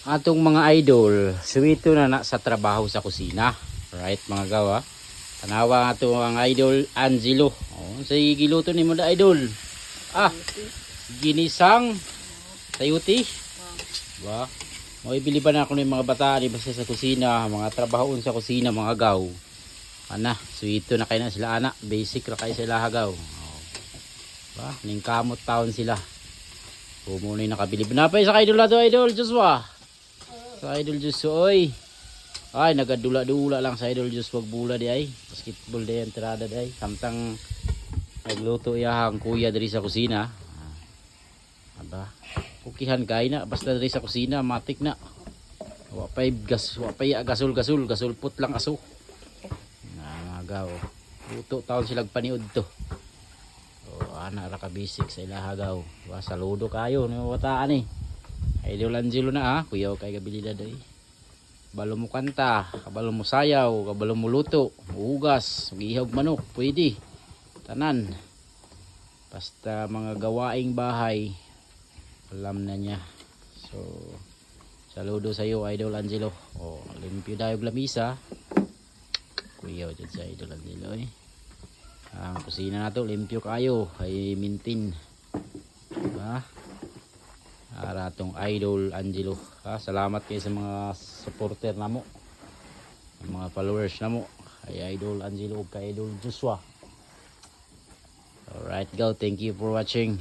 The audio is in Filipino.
Atong mga idol, suwito na sa trabaho sa kusina. Right mga gawa. Tanawa ato ang idol Angelo. Oh, sa giluto ni mo da idol. Ah, ginisang sayuti. Ba? Mo ibili ba na ako ng mga bata ni basta sa kusina, mga trabahoon sa kusina, mga gaw. Ana, suwito na kay na sila ana, basic ra kay sila hagaw. Oh. Ba, ning kamot taon sila. Pumunay nakabilib na pa sa idol ato idol Joshua. Sa idol Joshua oy. Ay nagadula-dula lang sa idol Joshua wag bula di ay. Basketball di entrada di ay. Samtang nagluto iyang kuya diri sa kusina. Aba, kukihan kay na basta diri sa kusina matik na. Wa pay gasol put lang aso. Nagaw. Luto taon silang paniud to. O ana ra ka basic sa ilahagaw. Wa saludo kayo ni wataan eh. Idol Angelo na ha, kuyaw kay kabilidad ay. Kabalo mo kanta, kabalo mo sayaw, kabalo mo luto, ugas, mag-ihog manok, pwede. Tanan. Basta mga gawaing bahay, alam na niya. So, saludo sa iyo Idol Angelo. O, limpyo dayo lamisa. Kuyaw dyan sa Idol Angelo eh. Ang kusina na to, limpyo kayo, ay mintin. Diba? Aratong Idol Angelo. Salamat kayo sa mga supporter namo, mga followers namo kay Idol Angelo ug kay Idol Joshua. Alright go, thank you for watching.